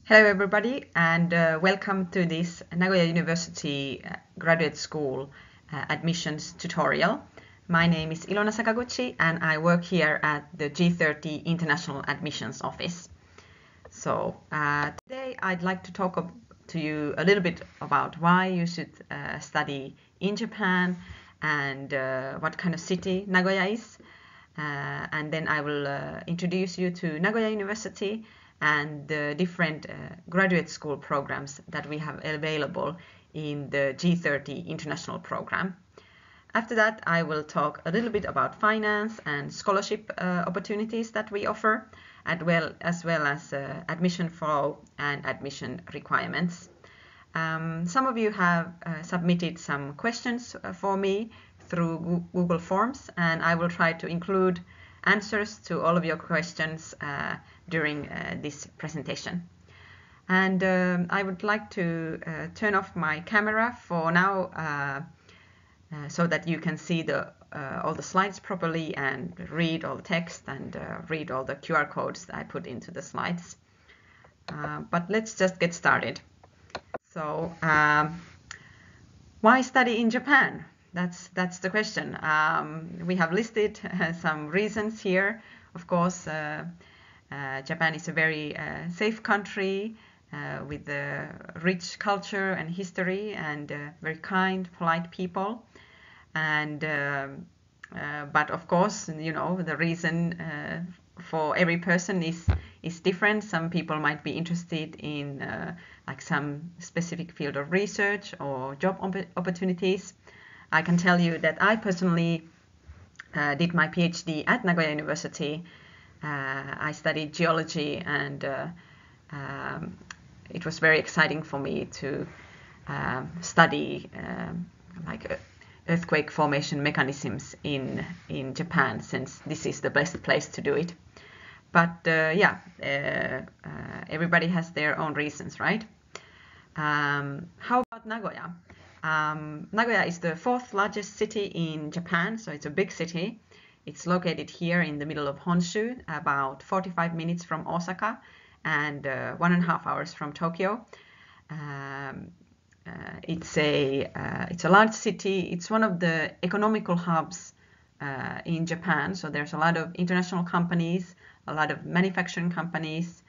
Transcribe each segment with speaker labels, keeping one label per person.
Speaker 1: Hello everybody and welcome to this Nagoya University Graduate School admissions tutorial. My name is Ilona Sakaguchi and I work here at the G30 International Admissions Office. So today I'd like to talk to you a little bit about why you should study in Japan and what kind of city Nagoya is. And then I will introduce you to Nagoya University and the different graduate school programs that we have available in the G30 International Program. After that, I will talk a little bit about finance and scholarship opportunities that we offer, as well as admission flow and admission requirements. Some of you have submitted some questions for me through Google Forms, and I will try to include answers to all of your questions during this presentation. And I would like to turn off my camera for now so that you can see all the slides properly and read all the text and read all the QR codes that I put into the slides. But let's just get started. So why study in Japan? That's the question. We have listed some reasons here. Of course, Japan is a very safe country with a rich culture and history and very kind, polite people. And but of course, you know, the reason for every person is different. Some people might be interested in like some specific field of research or job opportunities. I can tell you that I personally did my PhD at Nagoya University. I studied geology, and it was very exciting for me to study like earthquake formation mechanisms in Japan, since this is the best place to do it. But everybody has their own reasons, right? How about Nagoya? Nagoya is the fourth largest city in Japan, so it's a big city. It's located here in the middle of Honshu, about 45 minutes from Osaka and 1.5 hours from Tokyo. It's a large city. It's one of the economical hubs in Japan, so there's a lot of international companies, a lot of manufacturing companies,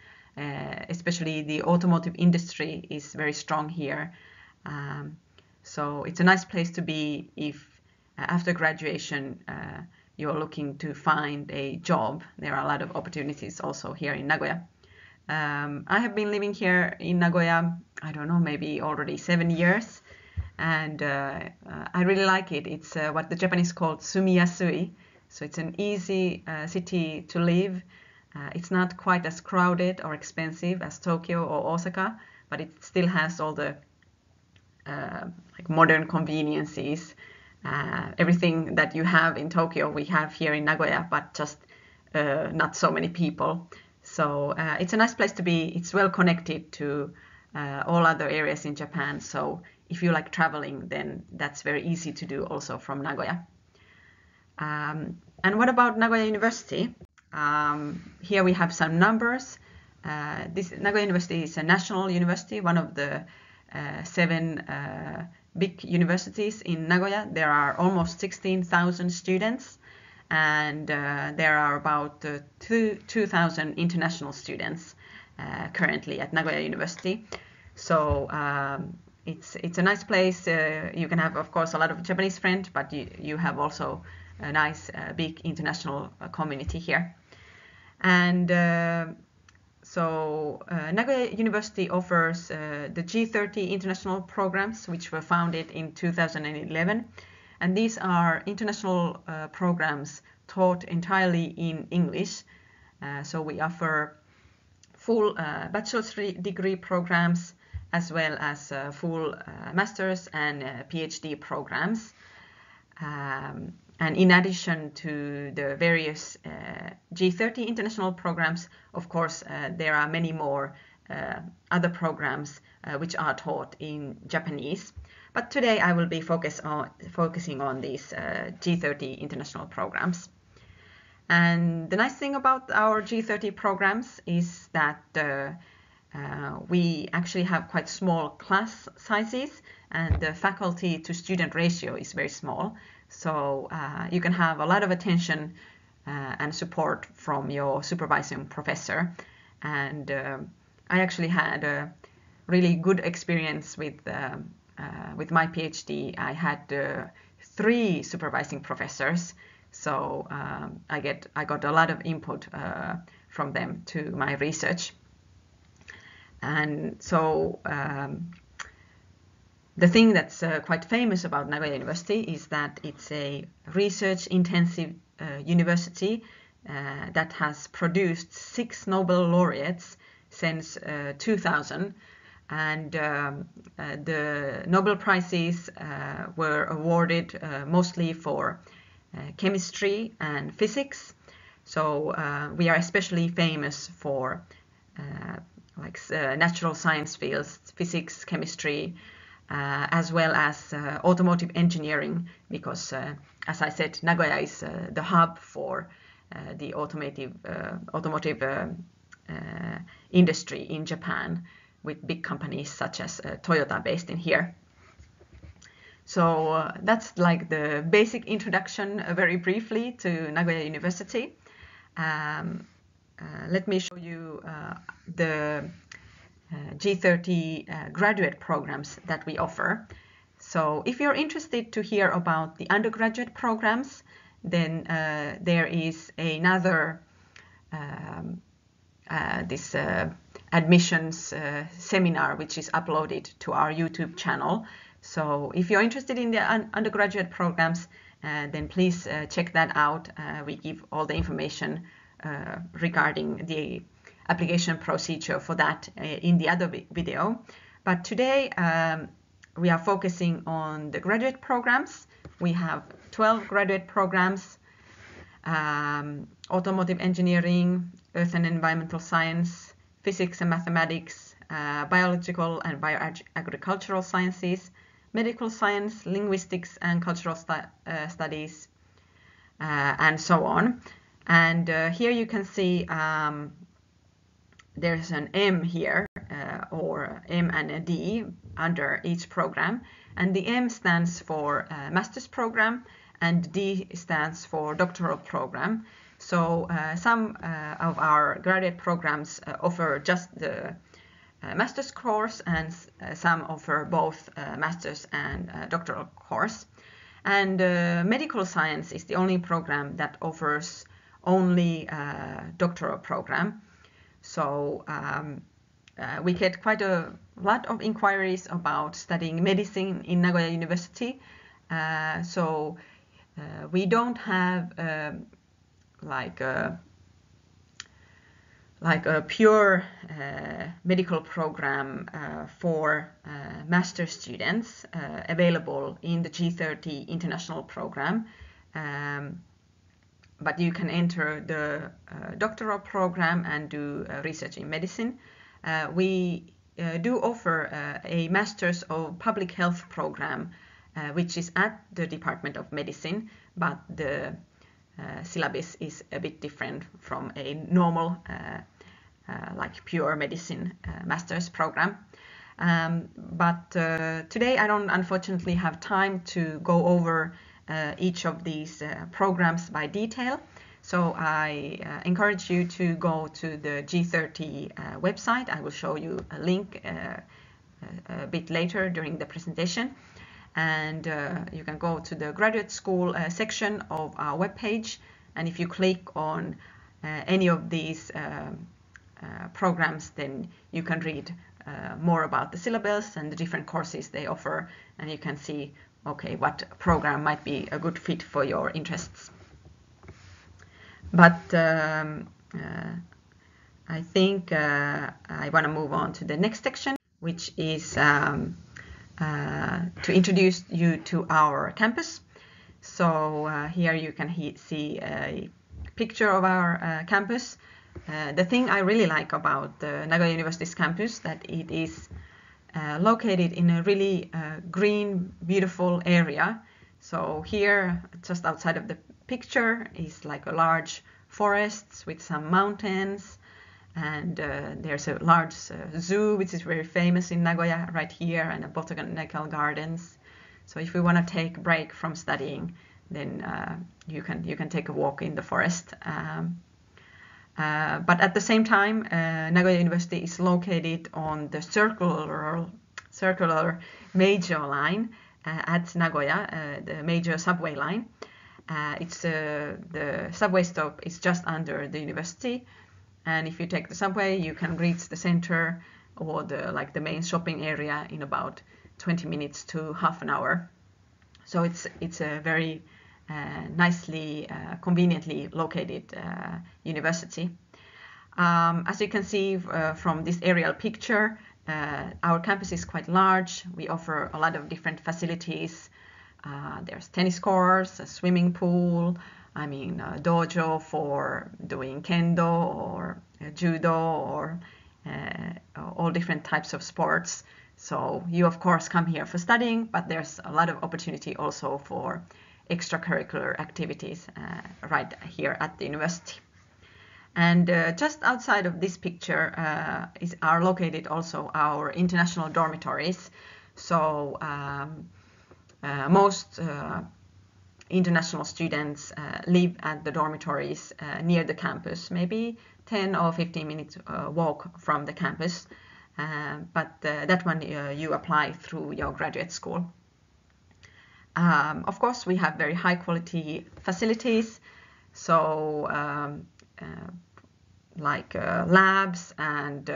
Speaker 1: especially the automotive industry is very strong here. So it's a nice place to be if after graduation you're looking to find a job. There are a lot of opportunities also here in Nagoya. I have been living here in Nagoya, I don't know, maybe already 7 years, and I really like it. It's what the Japanese call sumiyasui, so it's an easy city to live. It's not quite as crowded or expensive as Tokyo or Osaka, but it still has all the like modern conveniences. Everything that you have in Tokyo we have here in Nagoya, but just not so many people. So it's a nice place to be. It's well connected to all other areas in Japan. So if you like traveling, then that's very easy to do also from Nagoya. And what about Nagoya University? Here we have some numbers. This Nagoya University is a national university, one of the 7 big universities in Nagoya. There are almost 16,000 students, and there are about 2,000 international students currently at Nagoya University. So it's a nice place. You can have, of course, a lot of Japanese friends, but you have also a nice big international community here. And so Nagoya University offers the G30 International Programs, which were founded in 2011. And these are international programs taught entirely in English. So we offer full bachelor's degree programs, as well as full master's and PhD programs. And in addition to the various G30 international programs, of course, there are many more other programs which are taught in Japanese. But today I will be focusing on these G30 international programs. And the nice thing about our G30 programs is that we actually have quite small class sizes, and the faculty to student ratio is very small. So you can have a lot of attention and support from your supervising professor. And I actually had a really good experience with my PhD. I had 3 supervising professors, so I got a lot of input from them to my research. And so the thing that's quite famous about Nagoya University is that it's a research-intensive university that has produced 6 Nobel laureates since 2000. And the Nobel Prizes were awarded mostly for chemistry and physics. So we are especially famous for natural science fields, physics, chemistry, as well as automotive engineering, because as I said, Nagoya is the hub for the automotive industry in Japan, with big companies such as Toyota based in here. So that's like the basic introduction very briefly to Nagoya University. Let me show you the G30 graduate programs that we offer. So if you're interested to hear about the undergraduate programs, then there is another this admissions seminar which is uploaded to our YouTube channel. So if you're interested in the undergraduate programs, then please check that out. We give all the information regarding the application procedure for that in the other video. But today we are focusing on the graduate programs. We have 12 graduate programs: automotive engineering, earth and environmental science, physics and mathematics, biological and bioagricultural sciences, medical science, linguistics and cultural studies, and so on. And here you can see there's an M here, or M and a D under each program. And the M stands for master's program, and D stands for doctoral program. So some of our graduate programs offer just the master's course, and some offer both master's and doctoral course. And medical science is the only program that offers only doctoral program. So we get quite a lot of inquiries about studying medicine in Nagoya University. So we don't have like a pure medical program for master students available in the G30 International Program. But you can enter the doctoral program and do research in medicine. We do offer a Masters of Public Health program, which is at the Department of Medicine, but the syllabus is a bit different from a normal like pure medicine master's program. But today I don't unfortunately have time to go over each of these programs by detail. So I encourage you to go to the G30 website. I will show you a link a bit later during the presentation. And you can go to the graduate school section of our webpage. And if you click on any of these programs, then you can read more about the syllabus and the different courses they offer. And you can see, okay, what program might be a good fit for your interests. But I think I want to move on to the next section, which is to introduce you to our campus. So here you can see a picture of our campus. The thing I really like about the Nagoya University's campus that it is located in a really green, beautiful area. So here, just outside of the picture, is like a large forest with some mountains, And there's a large zoo, which is very famous in Nagoya right here, and a botanical gardens. So if we want to take a break from studying, then you can take a walk in the forest. But at the same time, Nagoya University is located on the circular major line at Nagoya, the major subway line. The subway stop is just under the university, and if you take the subway, you can reach the center or the main shopping area in about 20 minutes to half an hour. So it's a very nicely, conveniently located university. As you can see from this aerial picture, our campus is quite large. We offer a lot of different facilities. There's tennis courts, a swimming pool, a dojo for doing kendo or judo or all different types of sports. So you of course come here for studying, but there's a lot of opportunity also for extracurricular activities right here at the university. And just outside of this picture are located also our international dormitories. So most international students live at the dormitories near the campus, maybe 10 or 15 minutes walk from the campus. But that one you apply through your graduate school. Of course, we have very high quality facilities. So labs and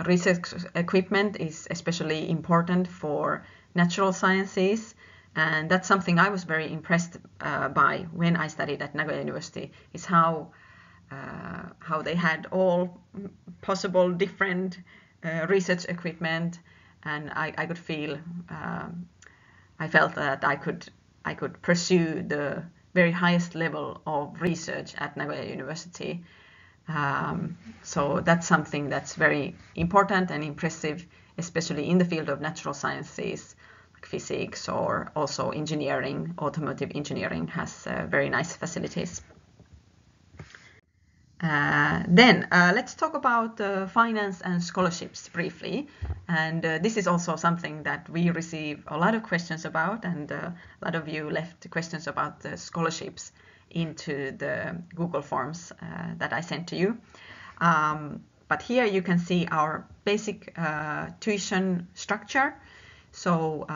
Speaker 1: research equipment is especially important for natural sciences, and that's something I was very impressed by when I studied at Nagoya University, is how they had all possible different research equipment, and I could feel I felt that I could pursue the very highest level of research at Nagoya University. So that's something that's very important and impressive, especially in the field of natural sciences, like physics, or also engineering. Automotive engineering has very nice facilities. Then let's talk about finance and scholarships briefly. And this is also something that we receive a lot of questions about, and a lot of you left questions about the scholarships into the Google Forms that I sent to you. But here you can see our basic tuition structure. So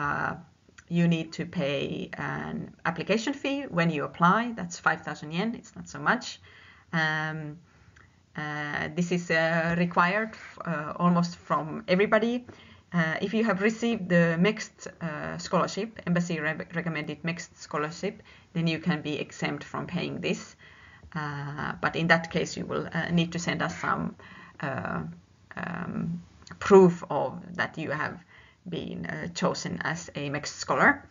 Speaker 1: you need to pay an application fee when you apply. That's 5,000 yen. It's not so much. This is required almost from everybody. If you have received the mixed scholarship, embassy recommended mixed scholarship, then you can be exempt from paying this. But in that case, you will need to send us some proof of that you have been chosen as a mixed scholar.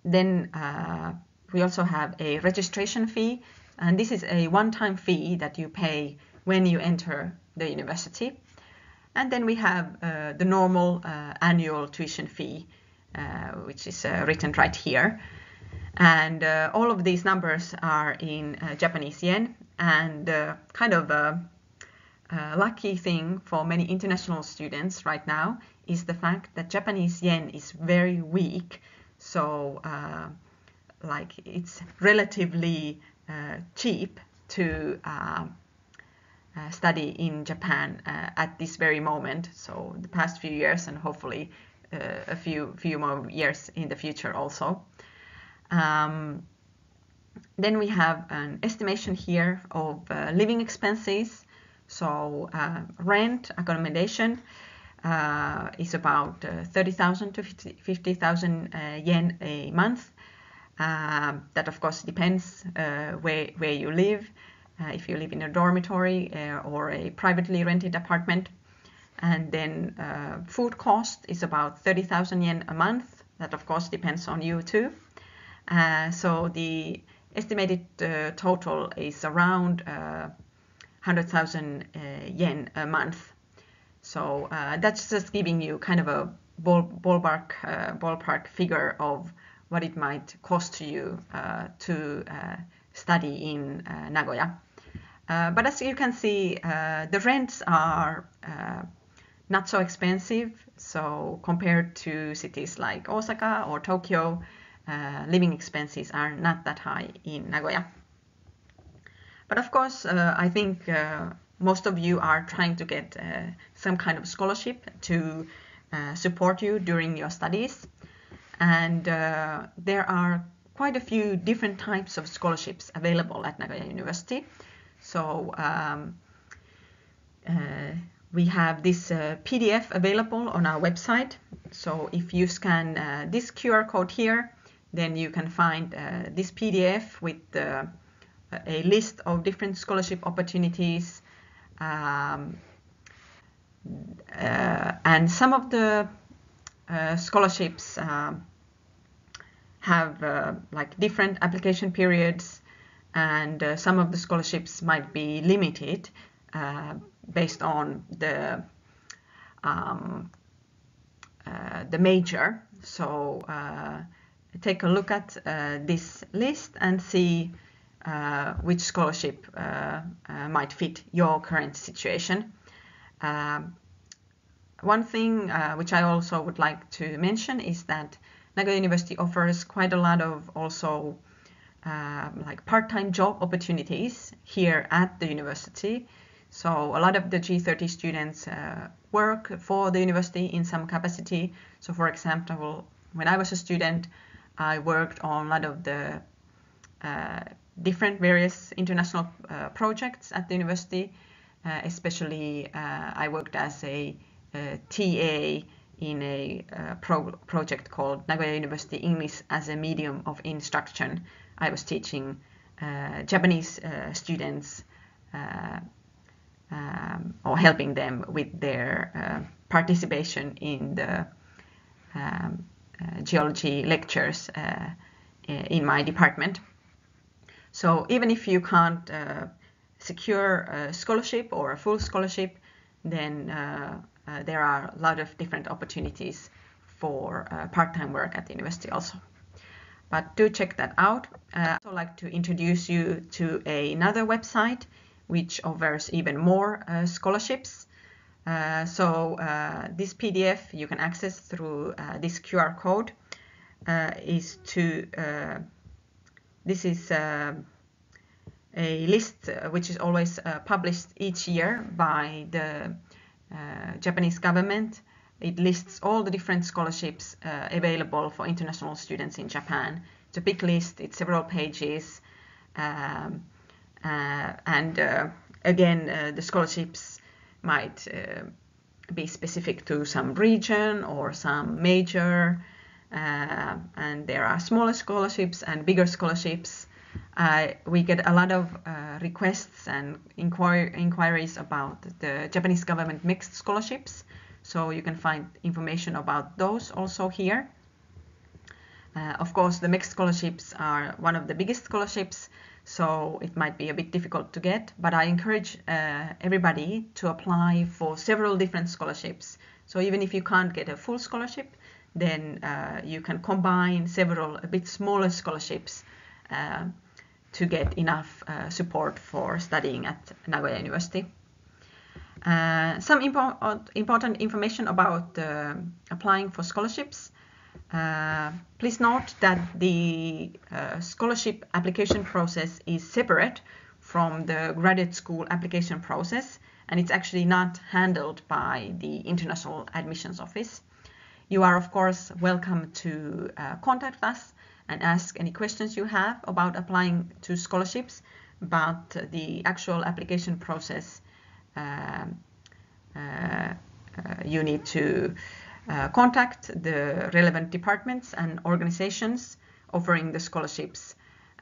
Speaker 1: Then we also have a registration fee, and this is a one-time fee that you pay when you enter the university. And then we have the normal annual tuition fee, which is written right here. And all of these numbers are in Japanese yen, and kind of a lucky thing for many international students right now is the fact that Japanese yen is very weak. So it's relatively cheap to study in Japan at this very moment. So the past few years, and hopefully a few more years in the future also. Then we have an estimation here of living expenses. So rent, accommodation is about 30,000 to 50,000 yen a month. That of course depends where you live. If you live in a dormitory or a privately rented apartment. And then food cost is about 30,000 yen a month. That of course depends on you too. So the estimated total is around 100,000 yen a month. So that's just giving you kind of a ballpark figure of what it might cost to you to study in Nagoya. But as you can see, the rents are not so expensive. So compared to cities like Osaka or Tokyo, living expenses are not that high in Nagoya. But of course, I think most of you are trying to get some kind of scholarship to support you during your studies. And there are quite a few different types of scholarships available at Nagoya University. So we have this PDF available on our website. So if you scan this QR code here, then you can find this PDF with a list of different scholarship opportunities. And some of the scholarships have like different application periods, and some of the scholarships might be limited based on the major. So take a look at this list and see which scholarship might fit your current situation. One thing which I also would like to mention is that Nagoya University offers quite a lot of also like part-time job opportunities here at the university. So a lot of the G30 students work for the university in some capacity. So for example, when I was a student, I worked on a lot of the different various international projects at the university. Especially I worked as a TA in a project called Nagoya University English as a Medium of Instruction. I was teaching Japanese students or helping them with their participation in the geology lectures in my department. So even if you can't secure a scholarship or a full scholarship, then there are a lot of different opportunities for part-time work at the university also. But do check that out. I'd also like to introduce you to another website which offers even more scholarships. So this PDF you can access through this QR code. This is a list which is always published each year by the Japanese government. It lists all the different scholarships available for international students in Japan. It's a big list, it's several pages, and again, the scholarships might be specific to some region or some major, and there are smaller scholarships and bigger scholarships. We get a lot of requests and inquiries about the Japanese government mixed scholarships, so you can find information about those also here. Of course, the mixed scholarships are one of the biggest scholarships, so it might be a bit difficult to get, but I encourage everybody to apply for several different scholarships. So even if you can't get a full scholarship, then you can combine several a bit smaller scholarships to get enough support for studying at Nagoya University. Some important information about applying for scholarships. Please note that the scholarship application process is separate from the graduate school application process, and it's actually not handled by the International Admissions Office. You are, of course, welcome to contact us and ask any questions you have about applying to scholarships, but the actual application process you need to contact the relevant departments and organizations offering the scholarships,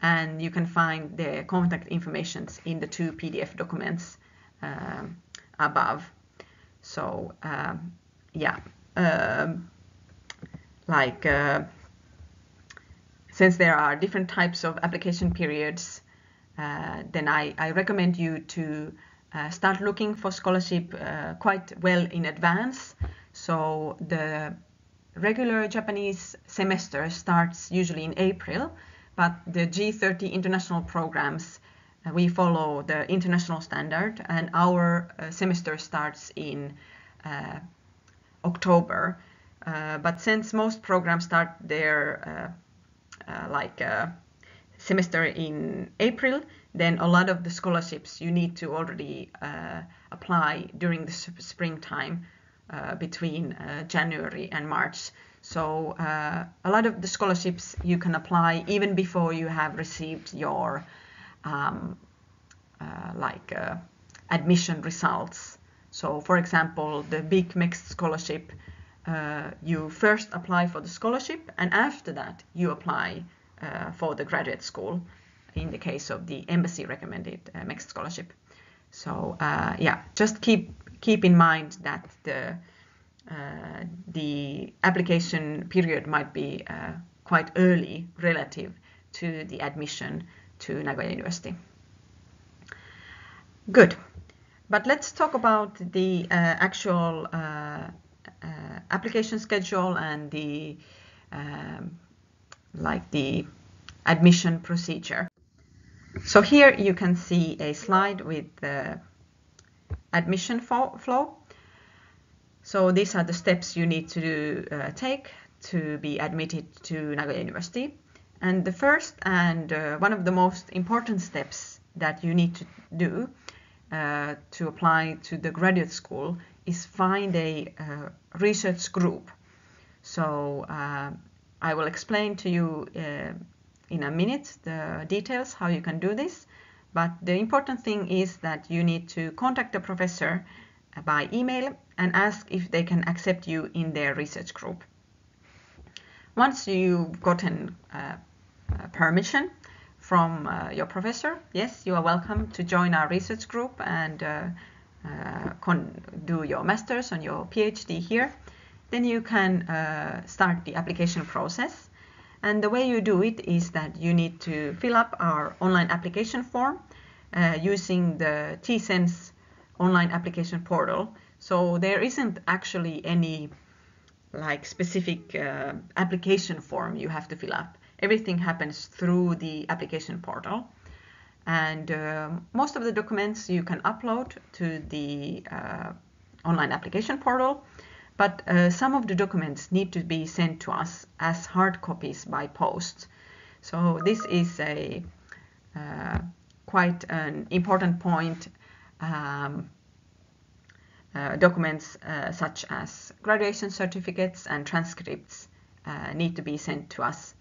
Speaker 1: and you can find the contact information in the 2 PDF documents above. So since there are different types of application periods, then I recommend you to start looking for scholarship quite well in advance. So the regular Japanese semester starts usually in April, but the G30 International Programs, we follow the international standard, and our semester starts in October. But since most programs start their semester in April, then a lot of the scholarships you need to already apply during the springtime between January and March. So a lot of the scholarships you can apply even before you have received your admission results. So for example, the big mixed scholarship, you first apply for the scholarship, and after that you apply for the graduate school in the case of the embassy recommended mixed scholarship. So yeah, just keep in mind that the application period might be quite early relative to the admission to Nagoya University. Good, but let's talk about the actual application schedule and the admission procedure. So here you can see a slide with the admission flow. So these are the steps you need to take to be admitted to Nagoya University. And the first and one of the most important steps that you need to do to apply to the graduate school is find a research group. So I will explain to you in a minute the details how you can do this, but the important thing is that you need to contact the professor by email and ask if they can accept you in their research group. Once you've gotten permission from your professor, yes, you are welcome to join our research group and do your master's and your PhD here. Then you can start the application process. And the way you do it is that you need to fill up our online application form using the TSENS online application portal. So there isn't actually any specific application form you have to fill up. Everything happens through the application portal. And most of the documents you can upload to the online application portal. But some of the documents need to be sent to us as hard copies by post. So this is a quite an important point. Documents such as graduation certificates and transcripts need to be sent to us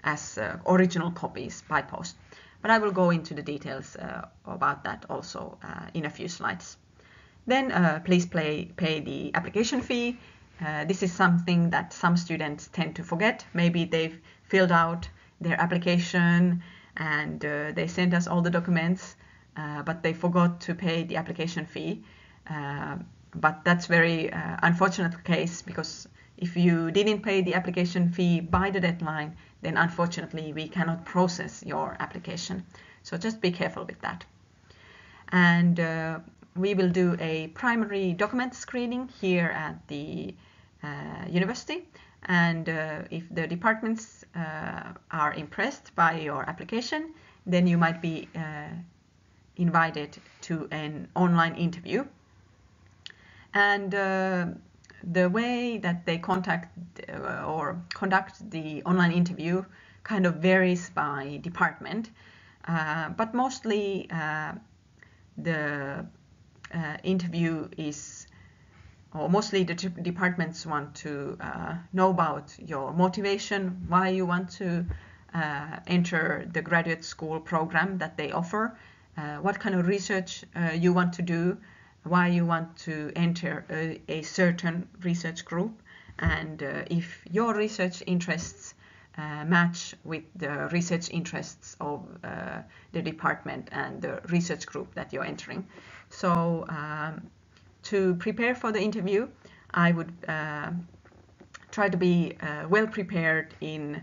Speaker 1: as original copies by post. But I will go into the details about that also in a few slides. Then please pay the application fee. This is something that some students tend to forget. Maybe they've filled out their application and they sent us all the documents, but they forgot to pay the application fee. But that's very unfortunate case, because if you didn't pay the application fee by the deadline, then unfortunately we cannot process your application. So just be careful with that. And we will do a primary document screening here at the university, and if the departments are impressed by your application, then you might be invited to an online interview. And the way that they conduct the online interview kind of varies by department, but mostly the interview is, or mostly the departments want to know about your motivation, why you want to enter the graduate school program that they offer, what kind of research you want to do, why you want to enter a certain research group, and if your research interests match with the research interests of the department and the research group that you're entering. So to prepare for the interview, I would try to be well prepared in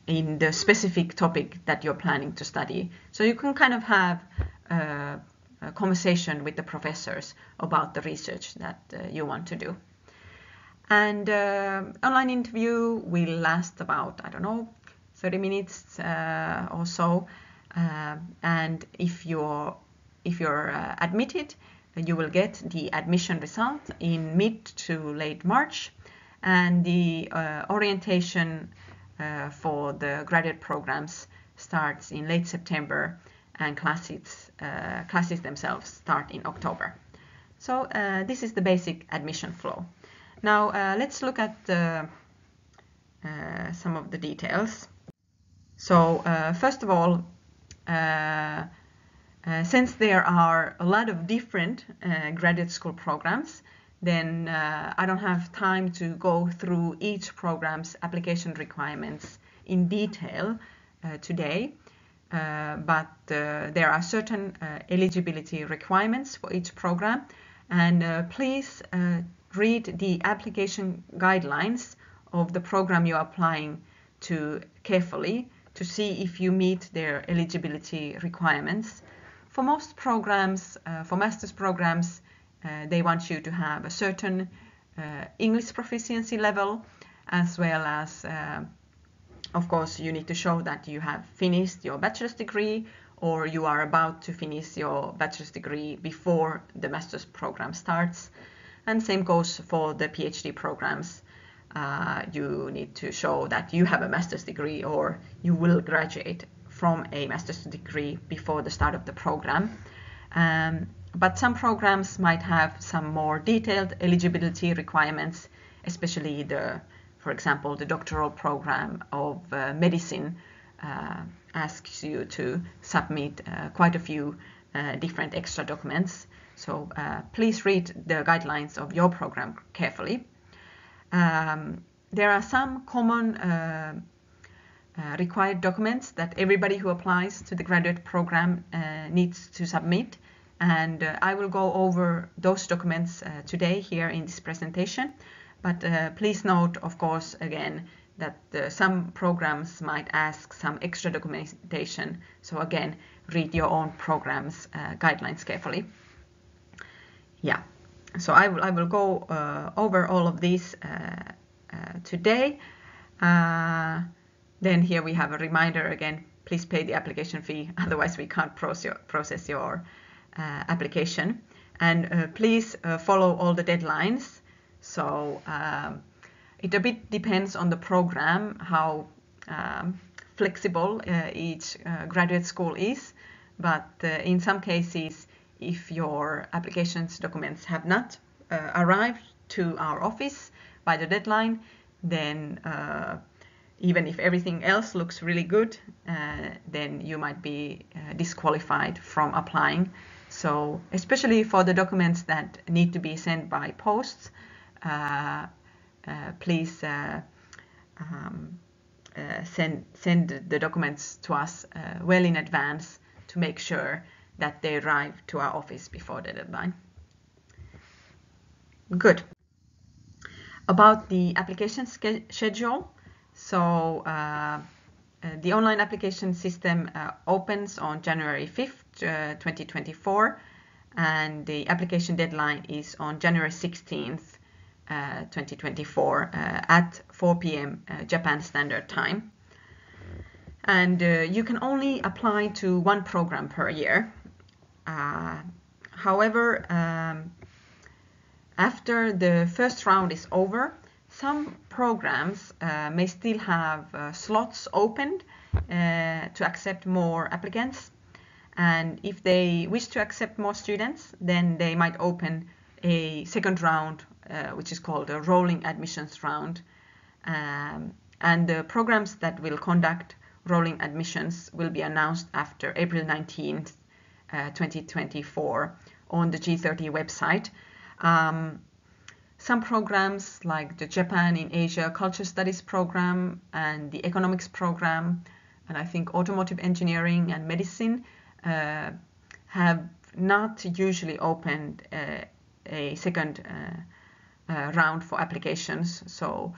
Speaker 1: the specific topic that you're planning to study. So you can kind of have a conversation with the professors about the research that you want to do. And online interview will last about, I don't know, 30 minutes or so. And if you're admitted, you will get the admission result in mid to late March, and the orientation for the graduate programs starts in late September, and classes themselves start in October. So this is the basic admission flow. Now let's look at some of the details. So first of all, since there are a lot of different graduate school programs, then I don't have time to go through each program's application requirements in detail today, but there are certain eligibility requirements for each program, and please read the application guidelines of the program you're applying to carefully to see if you meet their eligibility requirements. For most programs, for master's programs, they want you to have a certain English proficiency level, as well as, of course, you need to show that you have finished your bachelor's degree or you are about to finish your bachelor's degree before the master's program starts. And same goes for the PhD programs. You need to show that you have a master's degree or you will graduate from a master's degree before the start of the program. But some programs might have some more detailed eligibility requirements, especially for example, the doctoral program of medicine asks you to submit quite a few different extra documents. So please read the guidelines of your program carefully. There are some common required documents that everybody who applies to the graduate program needs to submit, and I will go over those documents today here in this presentation. But please note, of course, again, that some programs might ask some extra documentation. So again, read your own program's guidelines carefully. Yeah, so I will go over all of these today. Then here we have a reminder again, please pay the application fee, otherwise we can't process your application. And please follow all the deadlines. So it a bit depends on the program, how flexible each graduate school is. But in some cases, if your application's documents have not arrived to our office by the deadline, then even if everything else looks really good, then you might be disqualified from applying. So especially for the documents that need to be sent by post, please send the documents to us well in advance to make sure that they arrive to our office before the deadline. Good. About the application schedule. So the online application system opens on January 5th, 2024, and the application deadline is on January 16th, 2024 at 4 p.m. Japan Standard Time. And you can only apply to one program per year. However, after the first round is over, some programs may still have slots opened to accept more applicants. And if they wish to accept more students, then they might open a second round, which is called a rolling admissions round. And the programs that will conduct rolling admissions will be announced after April 19th, 2024 on the G30 website. Some programs like the Japan in Asia Culture Studies program and the Economics program, and I think Automotive Engineering and Medicine have not usually opened a second round for applications. So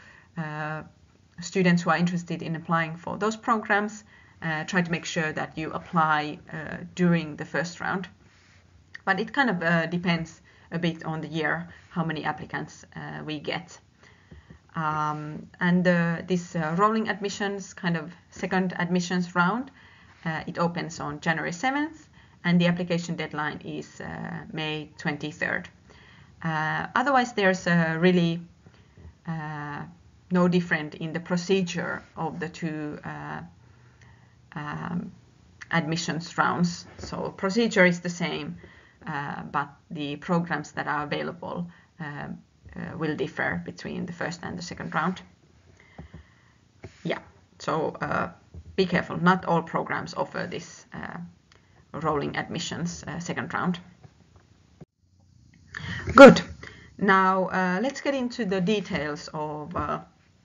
Speaker 1: students who are interested in applying for those programs try to make sure that you apply during the first round. But it kind of depends a bit on the year how many applicants we get. This rolling admissions, kind of second admissions round, it opens on January 7th, and the application deadline is May 23rd. Otherwise, there's really no different in the procedure of the two admissions rounds. So procedure is the same, but the programs that are available will differ between the first and the second round. Yeah, so be careful, not all programs offer this rolling admissions second round. Good. Now let's get into the details of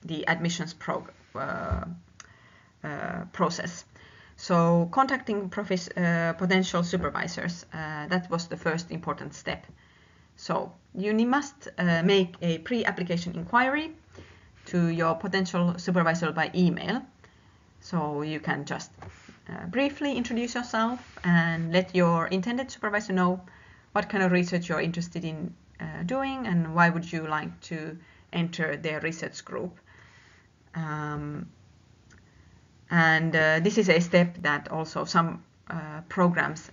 Speaker 1: the admissions process. So contacting potential supervisors, that was the first important step. So you must make a pre-application inquiry to your potential supervisor by email. So you can just briefly introduce yourself and let your intended supervisor know what kind of research you're interested in doing and why would you like to enter their research group. This is a step that also some programs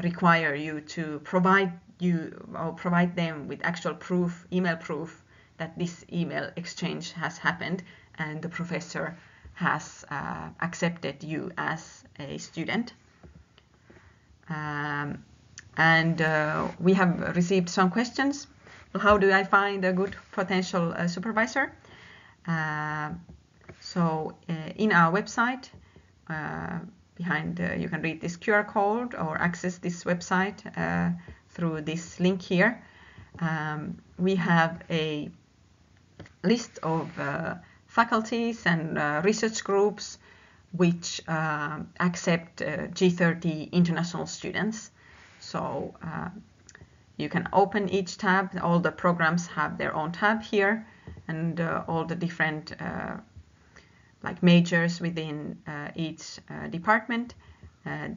Speaker 1: require you to provide them with actual proof, email proof, that this email exchange has happened and the professor has accepted you as a student. We have received some questions. How do I find a good potential supervisor? So in our website, behind you can read this QR code or access this website through this link here. We have a list of faculties and research groups which accept G30 international students. So you can open each tab. All the programs have their own tab here, and all the different like majors within each department.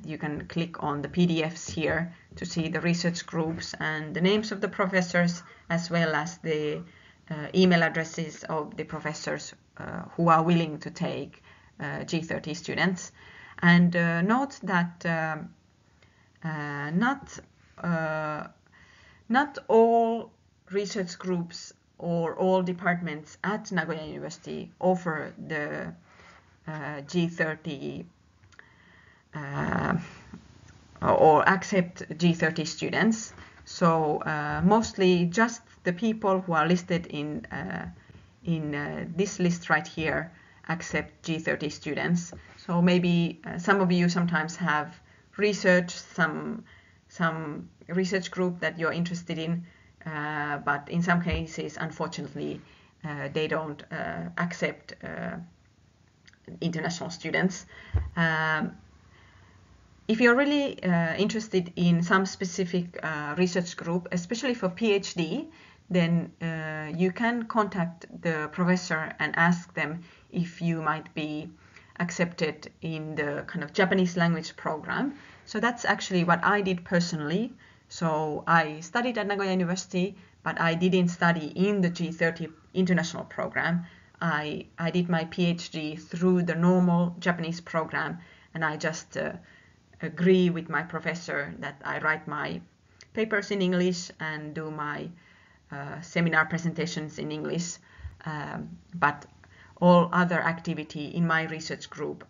Speaker 1: You can click on the PDFs here to see the research groups and the names of the professors, as well as the email addresses of the professors who are willing to take G30 students. And note that not all research groups or all departments at Nagoya University offer the G30 or accept G30 students. So mostly just the people who are listed in this list right here accept G30 students. So maybe some of you sometimes have research, some research group that you're interested in, but in some cases, unfortunately, they don't accept international students. If you're really interested in some specific research group, especially for PhD, then you can contact the professor and ask them if you might be accepted in the kind of Japanese language program. So that's actually what I did personally. So I studied at Nagoya University, but I didn't study in the G30 International Program. I did my PhD through the normal Japanese program, and I just agree with my professor that I write my papers in English and do my seminar presentations in English, but all other activity in my research group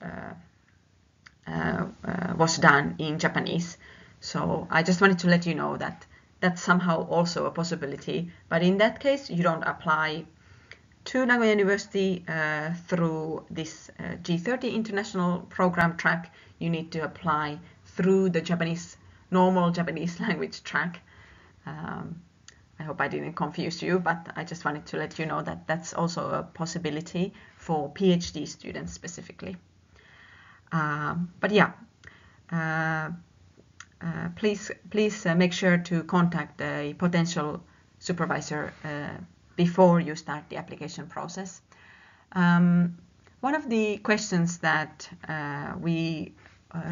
Speaker 1: was done in Japanese. So I just wanted to let you know that that's somehow also a possibility, but in that case you don't apply to Nagoya University through this G30 International Program track. You need to apply through the normal Japanese language track. I hope I didn't confuse you, but I just wanted to let you know that that's also a possibility for PhD students specifically. But yeah, please make sure to contact a potential supervisor before you start the application process. One of the questions that we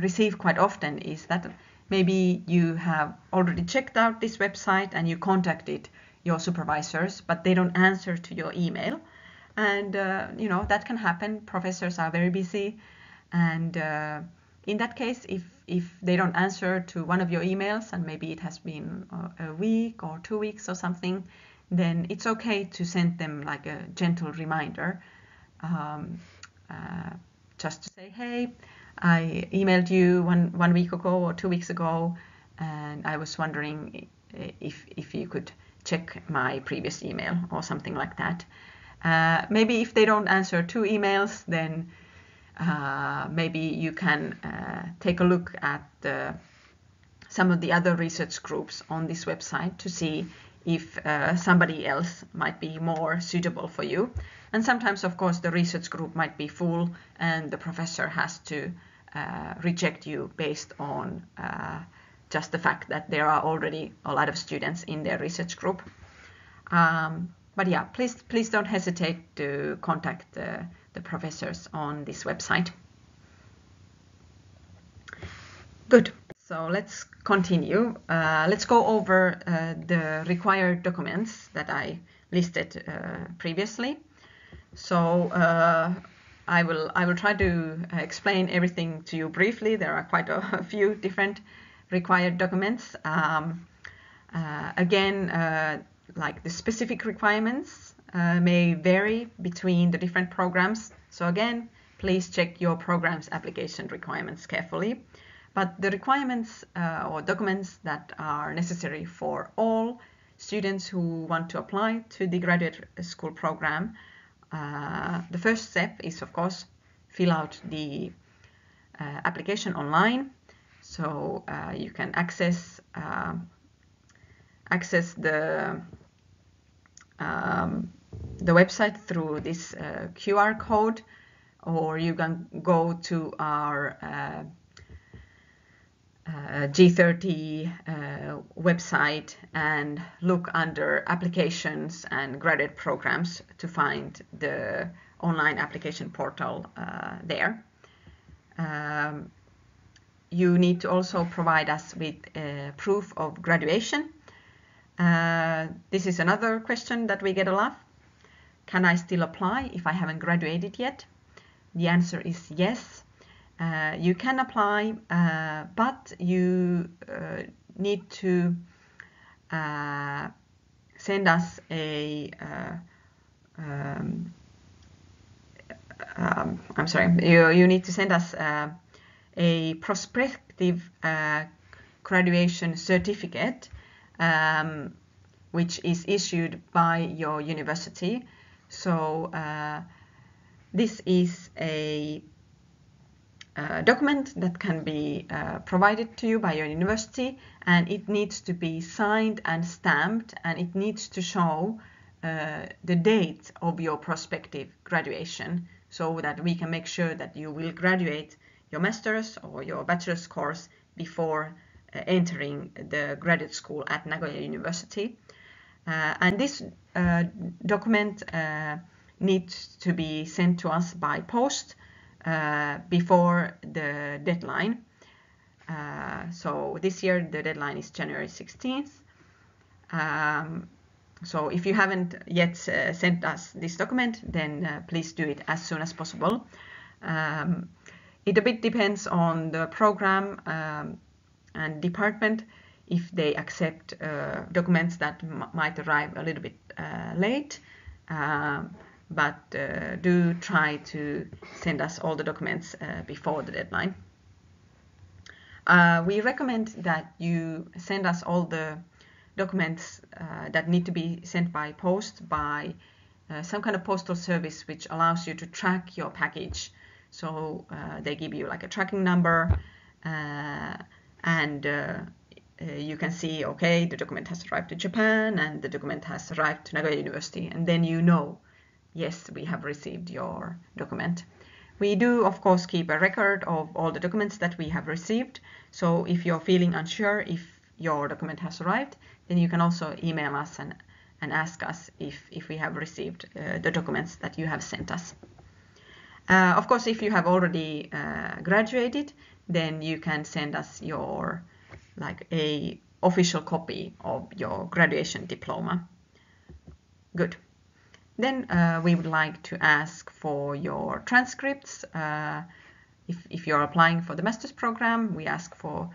Speaker 1: receive quite often is that maybe you have already checked out this website and you contacted your supervisors, but they don't answer to your email. And you know, that can happen. Professors are very busy, and in that case, if they don't answer to one of your emails, and maybe it has been a week or 2 weeks or something, then it's okay to send them like a gentle reminder, just to say, hey, I emailed you one week ago or 2 weeks ago, and I was wondering if you could check my previous email or something like that. Maybe if they don't answer 2 emails, then maybe you can take a look at some of the other research groups on this website to see if somebody else might be more suitable for you. And sometimes, of course, the research group might be full and the professor has to reject you based on just the fact that there are already a lot of students in their research group. But yeah, please don't hesitate to contact the professors on this website. Good. So let's continue. Let's go over the required documents that I listed previously. So I will try to explain everything to you briefly. There are quite a few different required documents. Again, like the specific requirements may vary between the different programs. So again, please check your program's application requirements carefully. But the requirements or documents that are necessary for all students who want to apply to the graduate school program, the first step is, of course, fill out the application online. So you can access the website through this QR code, or you can go to our G30 website and look under applications and graduate programs to find the online application portal there. You need to also provide us with proof of graduation. This is another question that we get a lot. Can I still apply if I haven't graduated yet? The answer is yes. You can apply, but you need to send us a I'm sorry, you need to send us a prospective graduation certificate, which is issued by your university. So this is a document that can be provided to you by your university, and it needs to be signed and stamped, and it needs to show the date of your prospective graduation, so that we can make sure that you will graduate your master's or your bachelor's course before entering the graduate school at Nagoya University. And this document needs to be sent to us by post before the deadline. So this year the deadline is January 16th. So if you haven't yet sent us this document, then please do it as soon as possible. It a bit depends on the program and department if they accept documents that might arrive a little bit late. But do try to send us all the documents before the deadline. We recommend that you send us all the documents that need to be sent by post by some kind of postal service which allows you to track your package. So they give you like a tracking number, and you can see, okay, the document has arrived to Japan and the document has arrived to Nagoya University, and then you know, yes, we have received your document. We do, of course, keep a record of all the documents that we have received. So if you're feeling unsure if your document has arrived, then you can also email us and ask us if we have received the documents that you have sent us. Of course, if you have already graduated, then you can send us your like a official copy of your graduation diploma. Good. Then we would like to ask for your transcripts. If you're applying for the master's program, we ask for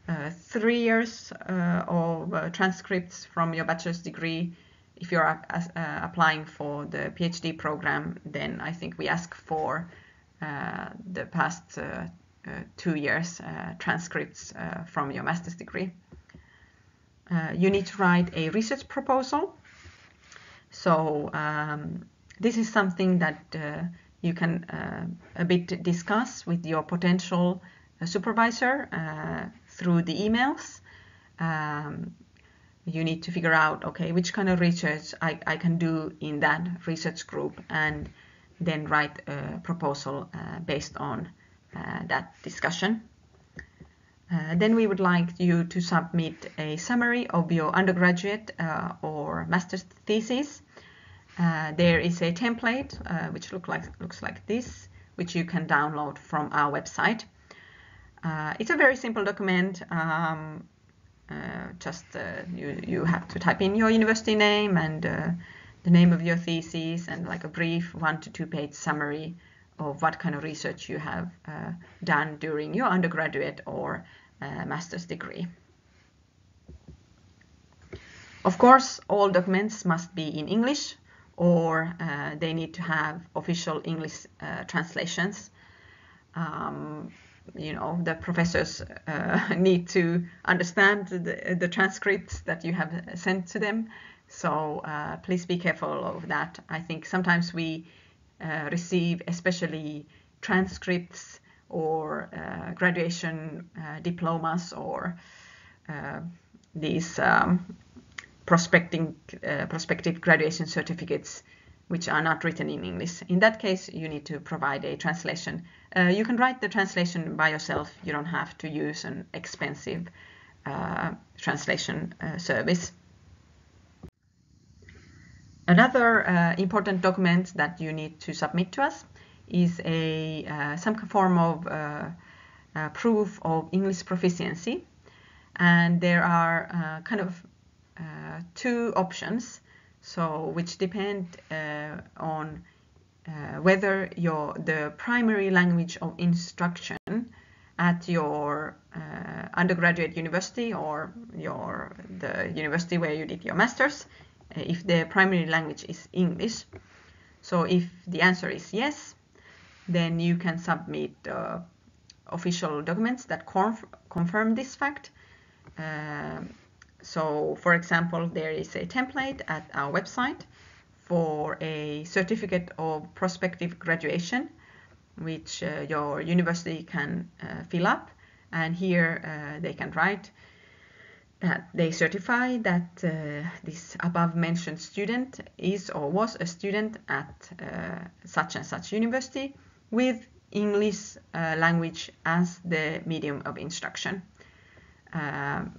Speaker 1: 3 years of transcripts from your bachelor's degree. If you're applying for the PhD program, then I think we ask for the past 2 years transcripts from your master's degree. You need to write a research proposal. So this is something that you can a bit discuss with your potential supervisor through the emails. You need to figure out, okay, which kind of research I can do in that research group, and then write a proposal based on that discussion. Then we would like you to submit a summary of your undergraduate or master's thesis. There is a template which looks like this, which you can download from our website. It's a very simple document. You have to type in your university name and the name of your thesis, and like a brief 1 to 2 page summary of what kind of research you have done during your undergraduate or master's degree. Of course, all documents must be in English, or they need to have official English translations. The professors need to understand the transcripts that you have sent to them. So please be careful of that. I think sometimes we receive especially transcripts or graduation diplomas, or these prospective graduation certificates which are not written in English. In that case, you need to provide a translation. You can write the translation by yourself. You don't have to use an expensive translation service. Another important document that you need to submit to us is some form of proof of English proficiency. And there are kind of 2 options, which depend on whether the primary language of instruction at your undergraduate university or the university where you did your master's, if the primary language is English. So if the answer is yes, then you can submit official documents that confirm this fact. So, for example, there is a template at our website for a certificate of prospective graduation, which your university can fill up. And here they can write that they certify that this above mentioned student is or was a student at such and such university with English language as the medium of instruction.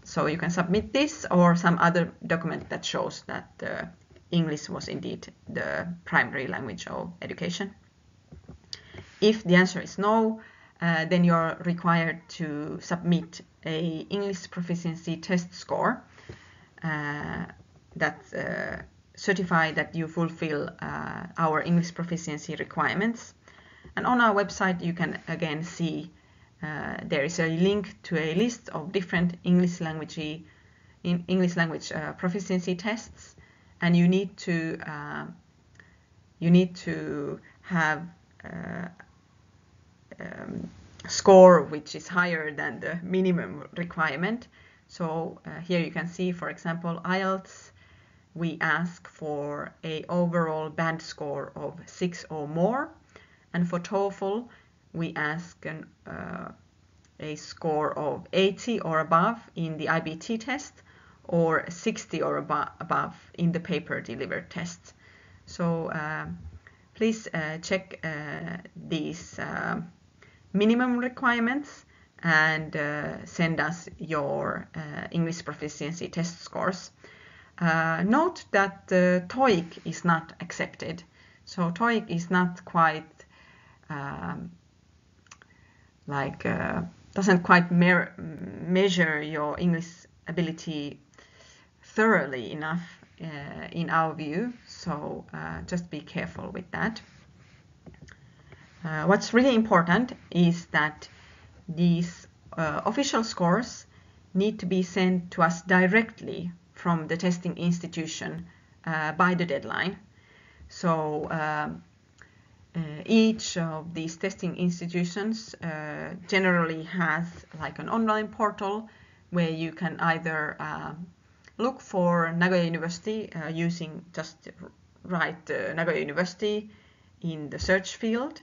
Speaker 1: So you can submit this or some other document that shows that English was indeed the primary language of education. If the answer is no, then you're required to submit a English proficiency test score that certify that you fulfill our English proficiency requirements. And on our website you can again see there is a link to a list of different English language proficiency tests, and you need to have score which is higher than the minimum requirement. So here you can see, for example, IELTS, we ask for a overall band score of 6 or more, and for TOEFL we ask a score of 80 or above in the IBT test, or 60 or above in the paper delivered test. So please check these minimum requirements and send us your English proficiency test scores. Note that TOEIC is not accepted. So TOEIC is not quite doesn't quite measure your English ability thoroughly enough. in our view, so just be careful with that. What's really important is that these official scores need to be sent to us directly from the testing institution by the deadline. So each of these testing institutions generally has like an online portal where you can either look for Nagoya University using just write Nagoya University in the search field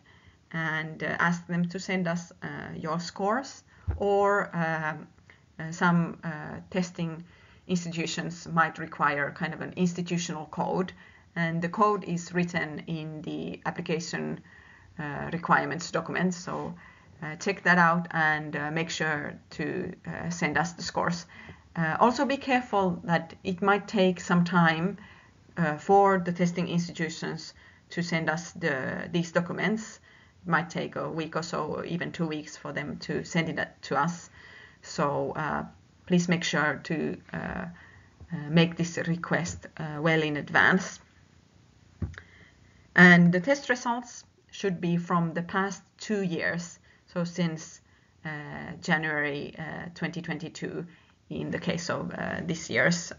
Speaker 1: and ask them to send us your scores, or some testing institutions might require kind of an institutional code, and the code is written in the application requirements document, so check that out and make sure to send us the scores. Also be careful that it might take some time for the testing institutions to send us these documents. It might take a week or so, or even 2 weeks for them to send it to us. So please make sure to make this request well in advance. And the test results should be from the past 2 years, so since January 2022 in the case of this year's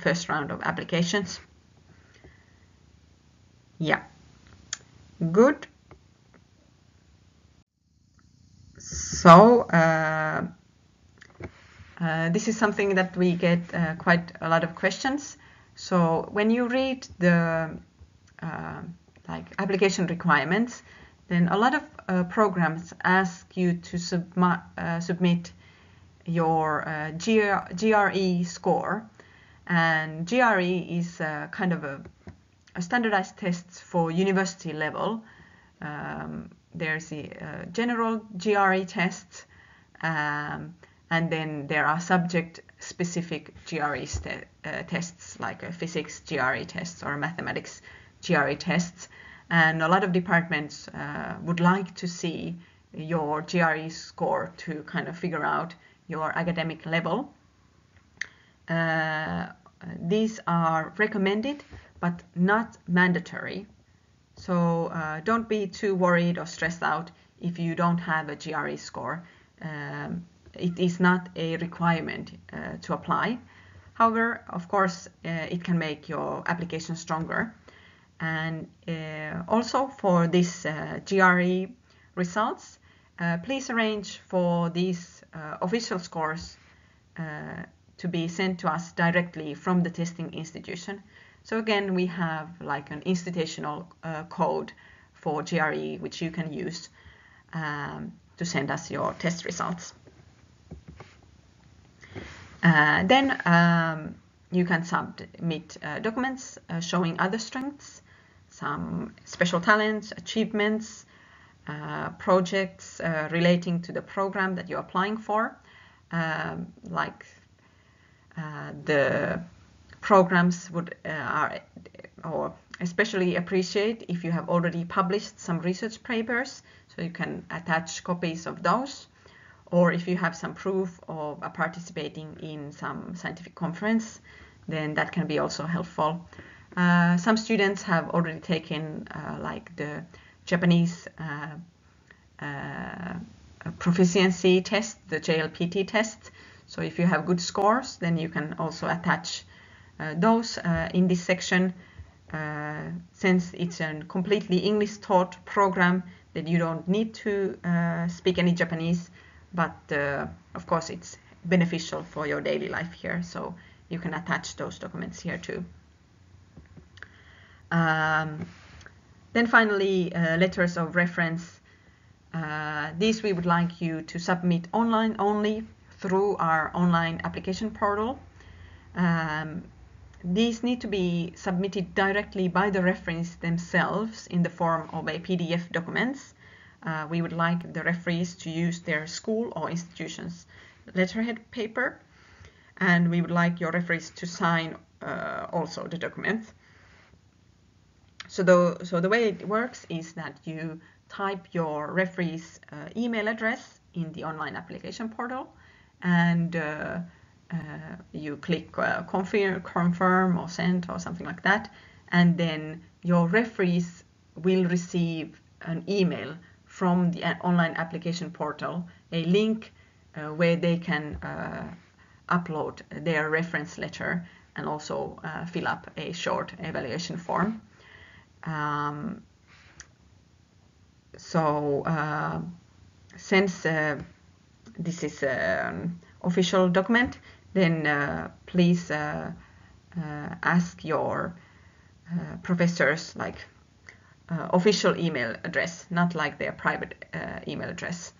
Speaker 1: first round of applications. Yeah, good. So this is something that we get quite a lot of questions. So when you read the like application requirements, then a lot of programs ask you to submit your GRE score, and GRE is kind of a standardized test for university level. There's the general GRE test, and then there are subject-specific GRE tests, like physics GRE tests or mathematics GRE tests. And a lot of departments would like to see your GRE score to kind of figure out your academic level. These are recommended, but not mandatory. So don't be too worried or stressed out if you don't have a GRE score. It is not a requirement to apply. However, of course, it can make your application stronger. And also for this GRE results, please arrange for these official scores to be sent to us directly from the testing institution. So again, we have like an institutional code for GRE, which you can use to send us your test results. Then you can submit documents showing other strengths, some special talents, achievements, projects relating to the program that you're applying for, like the programs would or especially appreciate if you have already published some research papers, so you can attach copies of those, or if you have some proof of participating in some scientific conference, then that can be also helpful. Some students have already taken like the Japanese proficiency test, the JLPT test. So if you have good scores, then you can also attach those in this section. Since it's a completely English taught program, that you don't need to speak any Japanese, but of course it's beneficial for your daily life here, so you can attach those documents here too. Then finally, letters of reference. These we would like you to submit online only through our online application portal. These need to be submitted directly by the referees themselves in the form of a PDF documents. We would like the referees to use their school or institution's letterhead paper, and we would like your referees to sign also the documents. So the way it works is that you type your referee's email address in the online application portal, and you click confirm or send or something like that, and then your referees will receive an email from the online application portal, a link where they can upload their reference letter and also fill up a short evaluation form. Since this is an official document, then please ask your professors like official email address, not like their private email address.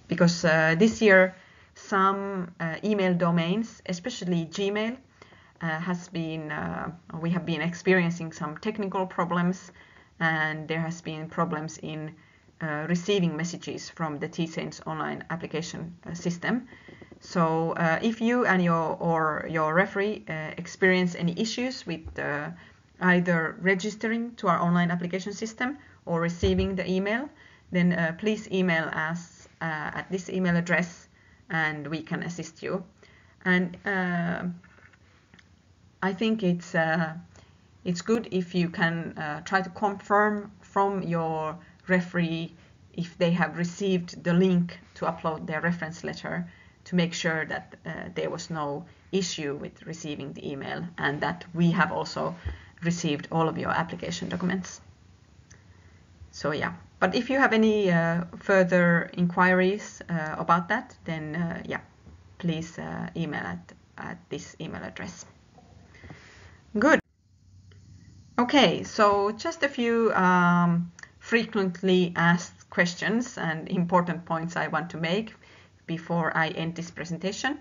Speaker 1: Because this year some email domains, especially Gmail, we have been experiencing some technical problems, and there has been problems in receiving messages from the TSENS online application system. So if you and your referee experience any issues with either registering to our online application system or receiving the email, then please email us at this email address and we can assist you. And I think it's good if you can try to confirm from your referee if they have received the link to upload their reference letter, to make sure that there was no issue with receiving the email and that we have also received all of your application documents. So yeah, but if you have any further inquiries about that, then yeah, please email at this email address. Good. Okay, so just a few frequently asked questions and important points I want to make before I end this presentation.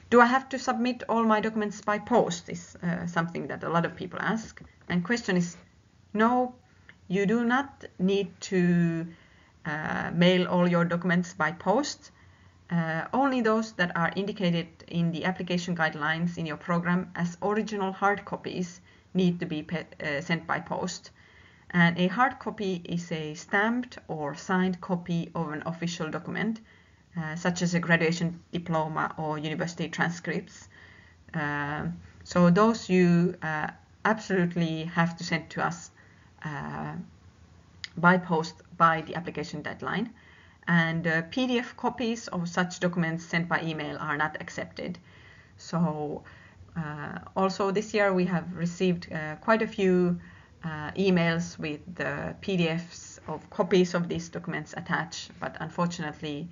Speaker 1: Do I have to submit all my documents by post? Is something that a lot of people ask. And question is, no, you do not need to mail all your documents by post. Only those that are indicated in the application guidelines in your program as original hard copies need to be sent by post. And a hard copy is a stamped or signed copy of an official document, such as a graduation diploma or university transcripts. So those you absolutely have to send to us by post by the application deadline. And PDF copies of such documents sent by email are not accepted. So also this year we have received quite a few emails with the PDFs of copies of these documents attached, but unfortunately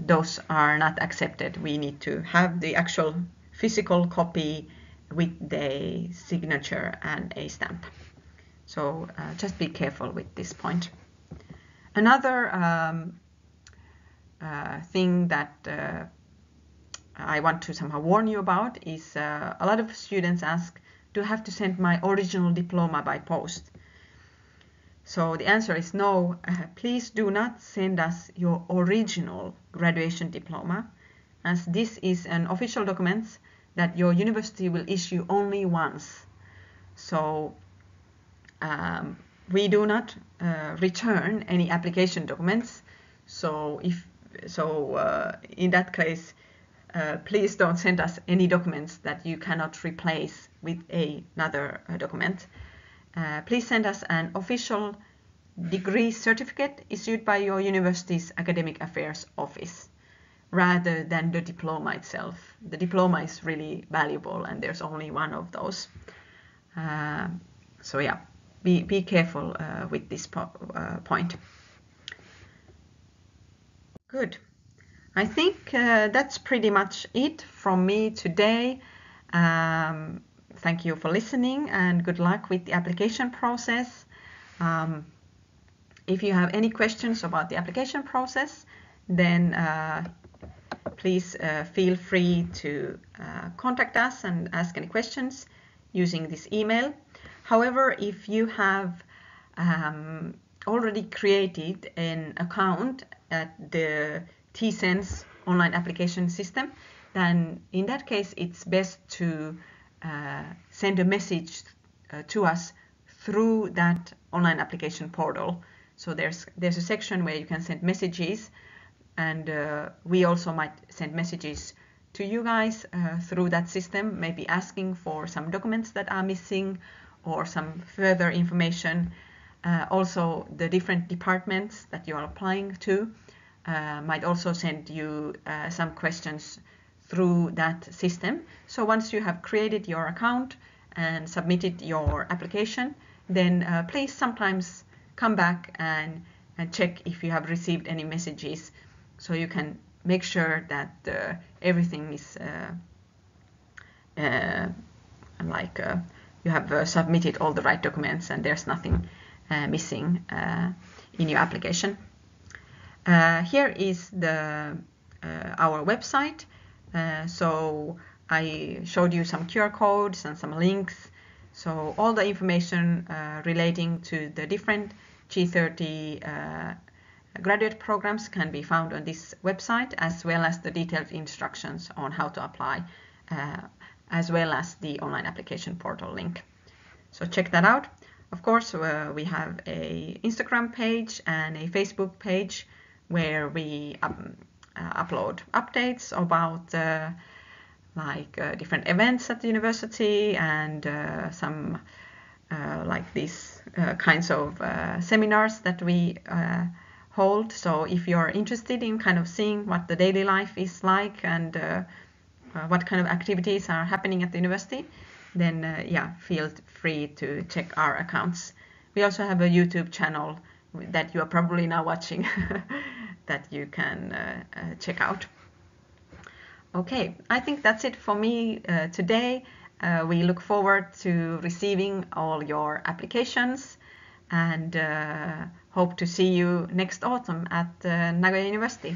Speaker 1: those are not accepted. We need to have the actual physical copy with the signature and a stamp. So just be careful with this point. Another thing that I want to somehow warn you about is a lot of students ask, do I have to send my original diploma by post? So the answer is no. Please do not send us your original graduation diploma, as this is an official document that your university will issue only once. So we do not return any application documents. So in that case, please don't send us any documents that you cannot replace with another document. Please send us an official degree certificate issued by your university's academic affairs office, rather than the diploma itself. The diploma is really valuable and there's only one of those. So yeah, be careful with this point. Good. I think that's pretty much it from me today. Thank you for listening and good luck with the application process. If you have any questions about the application process, then please feel free to contact us and ask any questions using this email. However, if you have already created an account at the TSENS online application system, then in that case it's best to send a message to us through that online application portal. So there's a section where you can send messages, and we also might send messages to you guys through that system, maybe asking for some documents that are missing or some further information. Also, the different departments that you are applying to might also send you some questions through that system. So once you have created your account and submitted your application, then please sometimes come back and check if you have received any messages, so you can make sure that everything is you have submitted all the right documents and there's nothing missing in your application. Here is our website. So I showed you some QR codes and some links. So all the information relating to the different G30 graduate programs can be found on this website, as well as the detailed instructions on how to apply, as well as the online application portal link. So check that out. Of course, we have an Instagram page and a Facebook page where we upload updates about different events at the university and some like these kinds of seminars that we hold. So if you're interested in kind of seeing what the daily life is like and what kind of activities are happening at the university, then yeah, feel free to check our accounts. We also have a YouTube channel that you are probably now watching that you can check out. Okay, I think that's it for me today. We look forward to receiving all your applications and hope to see you next autumn at Nagoya University.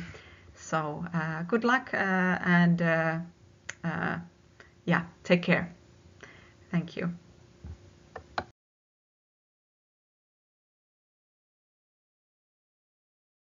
Speaker 1: So good luck and yeah, take care. Thank you.